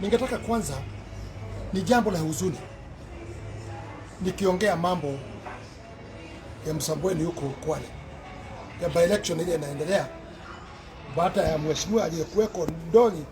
Ningetaka kwanza, ni jambo la huzuni nikiongea mambo ya Msambweni huko Kwale, ya by-election ile inaendelea baada ya mheshimiwa aliyekuweko Ndoli,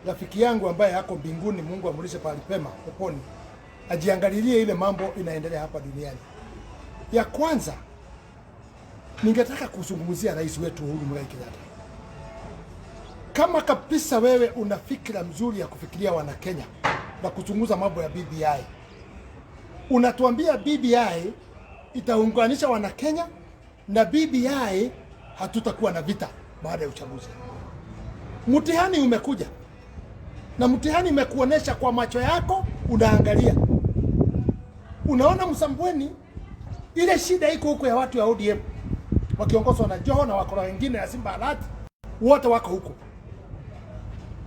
rafiki yangu ambaye hako mbinguni, Mungu amrudishe pale pema peponi, ajiangalilie ile mambo inaendelea hapa duniani. Ya kwanza, ningetaka kuzungumzia rais wetu Uhuru Muigai Kenyatta. Kama kabisa wewe una fikra mzuri ya kufikiria wana Kenya na kuchunguza mambo ya BBI, unatuambia BBI itaunganisha wana Kenya na BBI hatutakuwa na vita baada ya uchaguzi. Mtihani umekuja na mtihani umekuonesha kwa macho yako, unaangalia. Unaona Msambweni ile shida iko huko ya watu ya ODM wakiongozwa na Joho na wakora wengine ya Simba Alert, wote wako huko.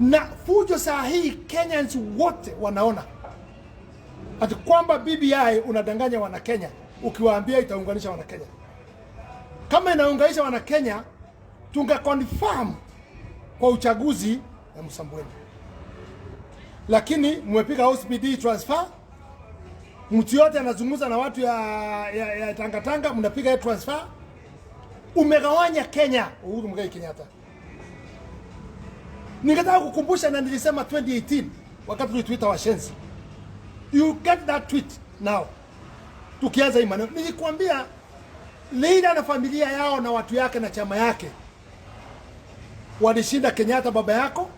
Na fujo saa hii Kenyans wote wanaona ati kwamba BBI unadanganya wana Kenya ukiwaambia itaunganisha wana Kenya. Kama inaunganisha wana Kenya, tunga confirm kwa uchaguzi ya Msambweni. Lakini mwepiga OCPD transfer, mtu yote anazungumza na watu ya Tanga, mnapiga transfer. Umegawanya Kenya, Uhuru Muigai Kenyatta. Ningetaka kukumbusha na nilisema 2018 wakati tulitweet washenzi. You get that tweet now. Tukianza hii maneno, nilikwambia Leila na familia yao na watu yake na chama yake walishinda Kenyatta baba yako,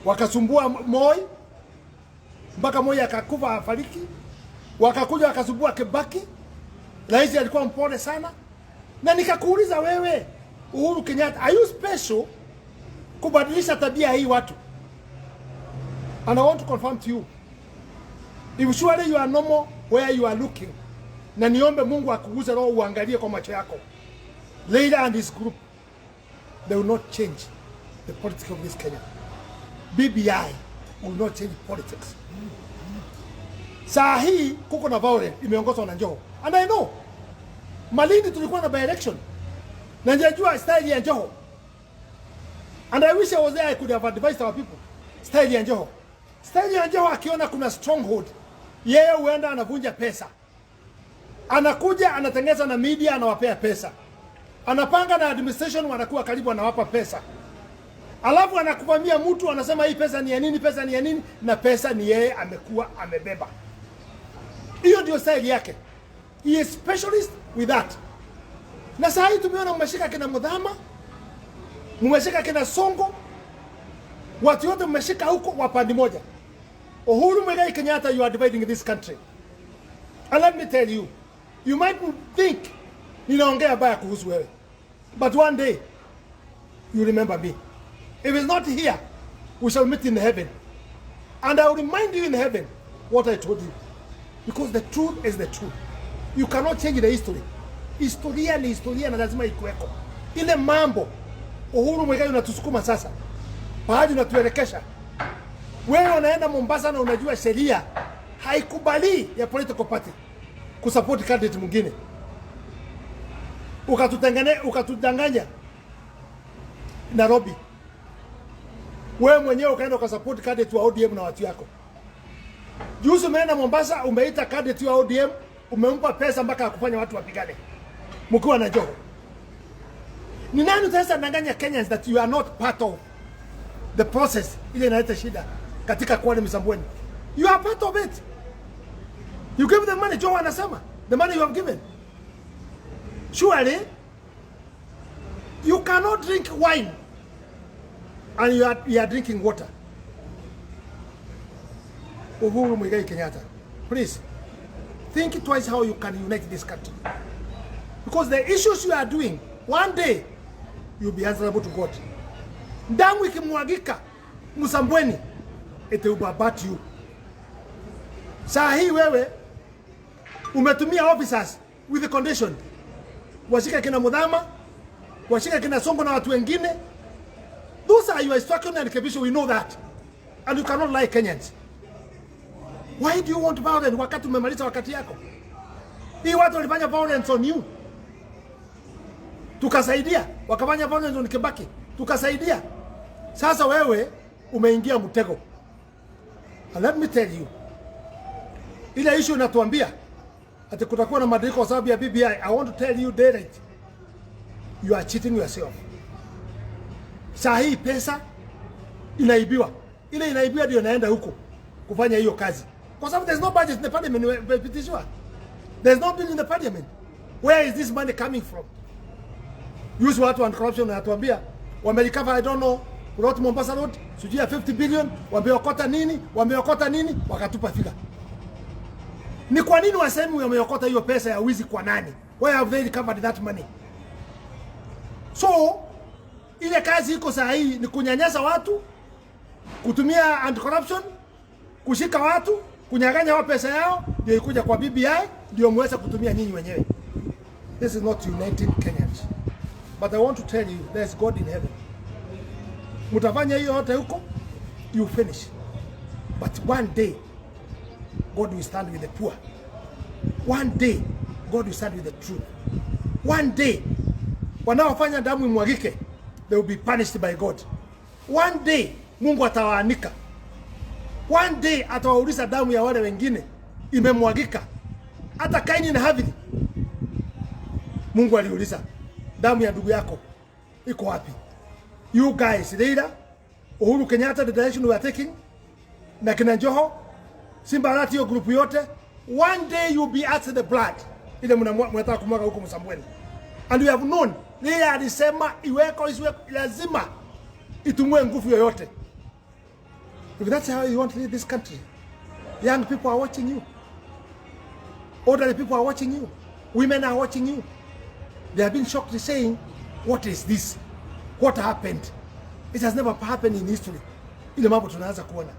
wakasumbua Moi mpaka Moi akakufa afariki, wakakuja wakasumbua Kibaki, rais alikuwa mpole sana. Na nikakuuliza wewe Uhuru Kenyatta, are you special kubadilisha tabia hii watu? And I want to confirm to you, if surely you are normal where you are looking, na niombe Mungu akuguze roho uangalie kwa macho yako, Leila and his group, they will not change the politics of this Kenya. BBI will not change politics. Saa hii kuko na violence imeongozwa na Joho. And I know Malindi tulikuwa na by-election na njajua style ya Joho. And I wish I was there, I could have advised our people. Style ya Joho. Style ya Joho akiona kuna stronghold, yeye huenda anavunja pesa. Anakuja anatengeza na media, anawapea pesa. Anapanga na administration, wanakuwa karibu, anawapa pesa. Alafu anakuvamia mtu, anasema hii pesa ni ya nini, pesa ni ya nini, na pesa ni yeye amekuwa amebeba. Hiyo ndio style yake. He is specialist with that. Na saa hii tumeona mmeshika kina Mudhama, mmeshika kina Songo, watu wote mmeshika huko wapande moja. Uhuru Muigai Kenyatta, you are dividing this country. And let me tell you, you might think ninaongea baya kuhusu wewe, but one day you remember me. If it's not here, we shall meet in heaven, and I will remind you in heaven what I told you, because the truth is the truth. You cannot change the history. Historia ni historia na lazima ikuweko. Ile mambo Uhuru Muigai unatusukuma sasa, pahali unatuelekesha. Wewe unaenda Mombasa na unajua sheria haikubali ya political party kusupport candidate mwingine. Ukatudanganya Nairobi. Wewe mwenyewe ukaenda ukasupport candidate wa ODM na watu yako. Juzi umeenda Mombasa, umeita candidate wa ODM, umempa pesa mpaka akufanya watu wapigane mkiwa na Joho. Ni nani sasa danganya Kenyans that you are not part of the process ile inaleta shida katika Kwale Msambweni? You are part of it. You give the money. Joho anasema the money you have given. Surely you cannot drink wine and you are drinking water. Uhuru Muigai Kenyatta, please think twice how you can unite this country, because the issues you are doing, one day you'll be answerable to God. Damu ikimwagika Msambweni, it will abate you. Saa hii wewe umetumia officers with the condition washika kina Mudhama, washika kina Songo na watu wengine. Those are your instructions and conditions, we know that, and you cannot lie Kenyans. Why do you want violence wakati umemaliza wakati yako? Hii watu walifanya violence on you, tukasaidia. Wakafanya violence on Kibaki, tukasaidia. Sasa wewe umeingia mtego And let me tell you, ile issue inatuambia ati kutakuwa na mabadiliko kwa sababu ya BBI, I want to tell you direct, you are cheating yourself. Saa hii pesa inaibiwa. Ile inaibiwa ndio inaenda huko kufanya hiyo kazi. Kwa sababu there's no budget in the parliament. There's no bill in the parliament. Where is this money coming from? Use watu and corruption wanatuambia wamelikava, I don't know, road Mombasa road, sijui 50 billion, wameokota nini, wakatupa fika. Ni kwa nini wasemi wameokota hiyo pesa ya wizi kwa nani? Why have they recovered that money? So, ile kazi iko saa hii ni kunyanyasa watu, kutumia anti-corruption, kushika watu, kunyang'anya wao pesa yao, ndio ikuja kwa BBI, ndio muweze kutumia nyinyi wenyewe. This is not united Kenyans. But I want to tell you, there's God in heaven. Mutafanya hiyo yote huko, you finish. But one day, God will stand with the poor. One day, God will stand with the truth. One day, wanaofanya damu imwagike, they will be punished by God. One day, Mungu atawaanika. One day, atawauliza damu ya wale wengine imemwagika. Hata Kaini na Habili, Mungu aliuliza, damu ya ndugu yako iko wapi? You guys, Raila, Uhuru Kenyatta, the direction we are taking, na kina Joho, Simba Arati, hiyo group yote, one day you will be at the blood. Ile mnataka kumwaga huko Msambweni. And we have known, Raila alisema iweko lazima itumwe nguvu yoyote. If that's how you want to lead this country, young people are watching you. Older people are watching you. Women are watching you. They have been shocked, saying, what is this? What happened? It has never happened in history. Ile mambo tunaanza kuona.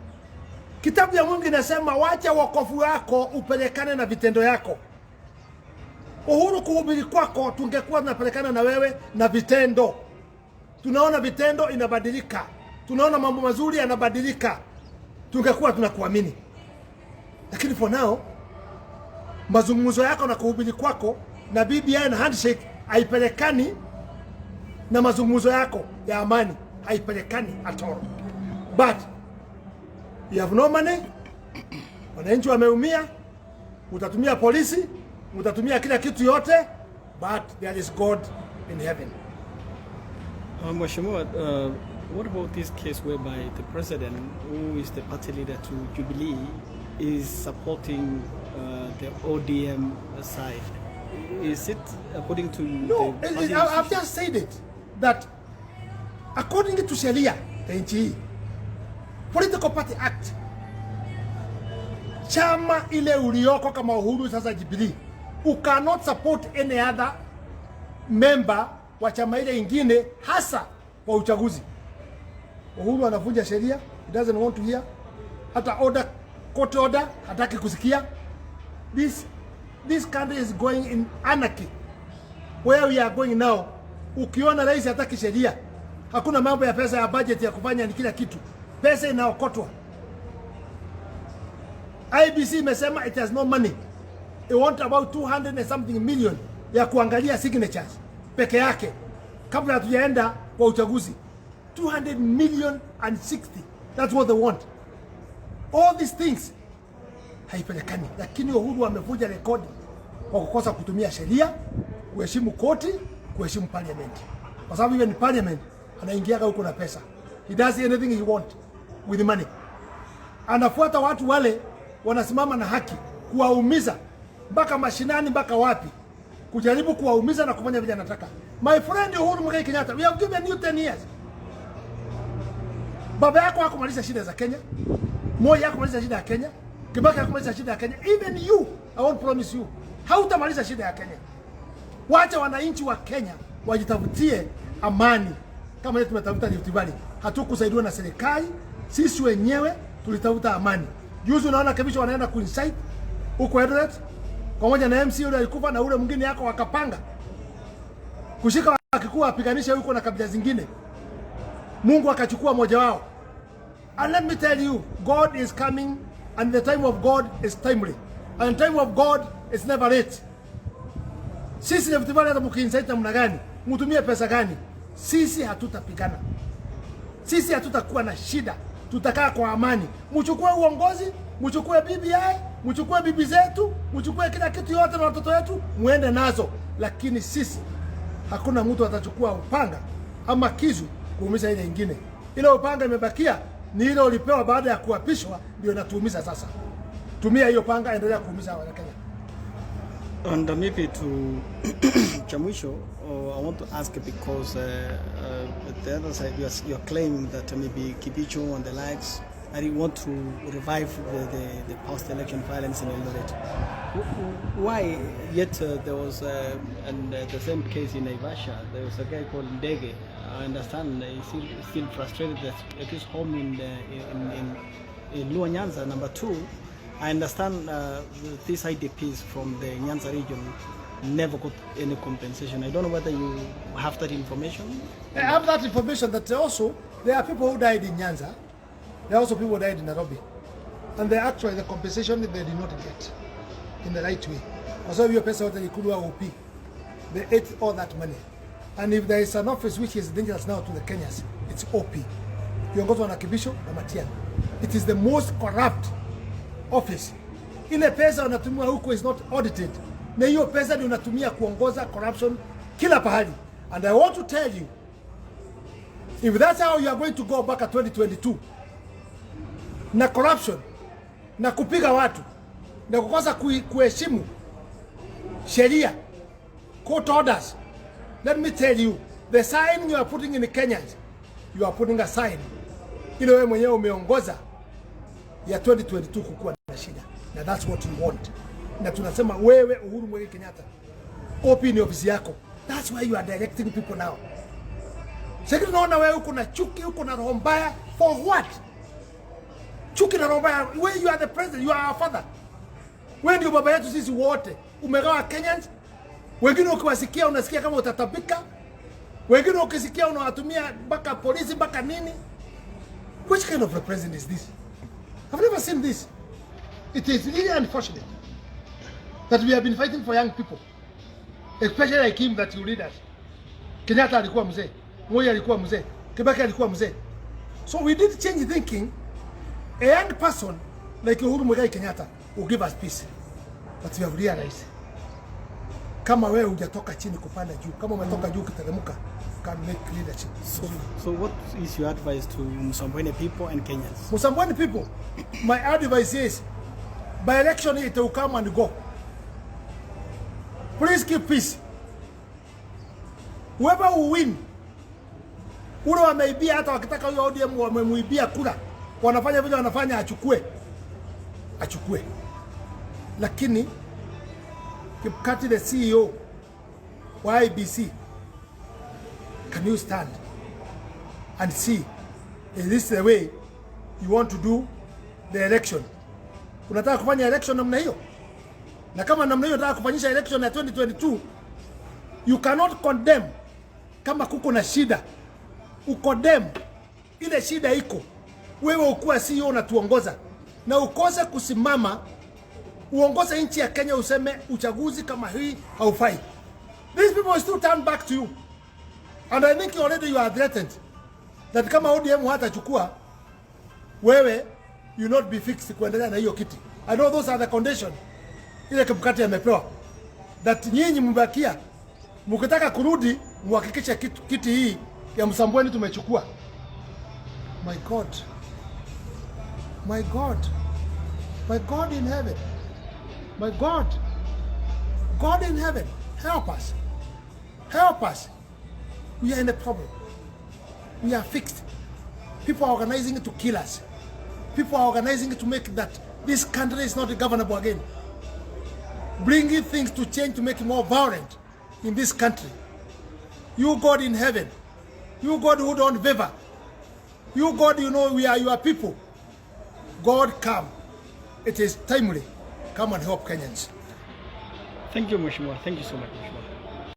Kitabu ya Mungu inasema wacha wokovu wako upelekane na vitendo yako. Uhuru kuhubiri kwako tungekuwa tunapelekana na wewe na vitendo. Tunaona vitendo inabadilika. Tunaona mambo mazuri yanabadilika. Tungekuwa tunakuamini. Lakini for now, mazungumzo yako na kuhubiri kwako na BBI na handshake haipelekani na mazungumzo yako ya amani, haipelekani at all. But you have no money, wananchi wameumia, utatumia polisi, utatumia kila kitu yote, but there is God in heaven. Mheshimiwa, what about this case whereby the president, who is the party leader to Jubilee, is supporting the ODM side? Is it according to no, I've just said it, that according to sheria ya nchi hii, Political Party Act, chama ile ulioko kama Uhuru sasa Jubilee, you cannot support any other member wa chama ile ingine, hasa kwa uchaguzi. Uhuru anavunja sheria, he doesn't want to hear. Hata court order hataki kusikia. This country is going in anarchy. Where we are going now, ukiona rais hataki sheria, hakuna mambo ya pesa ya budget ya kufanya ni kila kitu. Pesa inaokotwa. IBC imesema it has no money. It want about 200 and something million ya kuangalia signatures peke yake kabla hatujaenda kwa uchaguzi. 200 million and 60. That's what they want. All these things haipelekani, lakini Uhuru amevunja rekodi kwa kukosa kutumia sheria, kuheshimu koti, kuheshimu parliament. Kwa sababu even parliament anaingiaga huko na pesa. He does anything he want with money. Anafuata watu wale wanasimama na haki, kuwaumiza mpaka mashinani, mpaka wapi, kujaribu kuwaumiza na kufanya vile anataka. My friend Uhuru Muigai Kenyatta, we have given you 10 years. Baba yako hakumaliza shida za Kenya, Moi hakumaliza shida ya Kenya, Kibaki hakumaliza shida ya Kenya. Even you, I won't promise you, hautamaliza shida ya Kenya. Wacha wananchi wa Kenya wajitafutie amani kama ile tumetafuta Rift Valley. Hatukusaidiwa na serikali, sisi wenyewe tulitafuta amani. Juzi unaona kabisa wanaenda kuincite huko Eldoret pamoja na MC yule alikufa na ule mwingine yako wakapanga kushika akikuwa apiganisha huko na kabila zingine. Mungu akachukua moja wao. And let me tell you, God is coming, and the time of God is timely. And the time of God is never late. Sisi Rift Valley hata mkiincite namna gani, mtumie pesa gani, sisi hatutapigana. Sisi hatutakuwa na shida tutakaa kwa amani. Mchukue uongozi, mchukue BBI, mchukue bibi zetu, mchukue kila kitu yote na watoto wetu, muende nazo. Lakini sisi hakuna mtu atachukua upanga ama kisu kuumiza ile nyingine. Ile upanga imebakia ni ile ulipewa baada ya kuapishwa, ndio inatuumiza sasa. Tumia hiyo panga, endelea kuumiza Wakenya. And maybe to Chamwisho, I want to ask because the other side you're claiming that maybe Kibicho and the likes, and you want to revive the post-election violence in Eldoret. Why? Yet there was, and the same case in Naivasha, there was a guy called Ndege. I understand he's still frustrated at his home in Luo Nyanza. Number two, I understand these IDPs from the Nyanza region never got any compensation. I don't know whether you have that information. I have that information that also there are people who died in Nyanza. There are also people who died in Nairobi. And actually the compensation they did not get in the right way. Also, your person OP, they ate all that money. And if there is an office which is dangerous now to the Kenyans, it's OP. Kiongozi na Kibisho na Matiang'i. It is the most corrupt office. Ile pesa unatumia huko is not audited. Na hiyo pesa ndio unatumia kuongoza corruption kila pahali. And I want to tell you, if that's how you are going to go back at 2022, na corruption, na kupiga watu, na kukosa kuheshimu sheria, court orders, let me tell you, the sign you are putting in the Kenyans, you are putting a sign ile wewe mwenyewe umeongoza ya 2022 kukuwa na shida. Na that's what you want. Na tunasema wewe Uhuru Muigai Kenyatta, OP ni ofisi yako. That's why you are directing people now. Sasa tunaona wewe uko na chuki, uko na roho mbaya for what? Chuki na roho mbaya, when you are the president, you are our father. Wewe ndio baba yetu sisi wote. Umegawa Kenyans. Wengine ukiwasikia unasikia kama utatabika. Wengine ukisikia unawatumia mpaka polisi mpaka nini? Which kind of a president is this? I've never seen this. It is really unfortunate that we have been fighting for young people, especially like him that you lead us. Kenyatta alikuwa mzee, Moi alikuwa mzee, Kibaki alikuwa mzee. So we did change thinking. A young person like Uhuru Muigai Kenyatta will give us peace. But we have realized, kama wewe hujatoka chini kupanda juu, kama umetoka juu kiteremka, can make leadership. So what is your advice to Msambweni people and Kenyans? Msambweni people, my advice is, by election it will come and go. Please keep peace. Whoever will win, ule wameibia, hata wakitaka huyo ODM wamemuibia kura, wanafanya vile wanafanya, achukue. Lakini Kipkati, the CEO wa IBC, can you stand and see, is this the way you want to do the election? Unataka kufanya election namna hiyo? Na kama namna hiyo unataka kufanyisha election ya 2022, you cannot condemn kama kuko na shida. Ukodem ile shida iko. Wewe ukuwa CEO unatuongoza na ukose kusimama uongoze nchi ya Kenya, useme uchaguzi kama hii haufai. These people will still turn back to you. And I think already you are threatened that kama ODM hatachukua wewe, you not be fixed kuendelea na hiyo kiti. I know those are the conditions ile Kibukati amepewa, that nyinyi mbakia mkitaka kurudi muhakikishe kiti hii ya Msambweni tumechukua. My God, my God, my God in heaven, my God, God in heaven, help us, help us. We are in a problem. We are fixed. People are organizing to kill us. People are organizing to make that this country is not governable again. Bringing things to change to make it more violent in this country. You God in heaven, you God who don't waver, you God, you know we are your people. God, come. It is timely. Come and help Kenyans. Thank you, Mheshimiwa. Thank you so much, Mheshimiwa.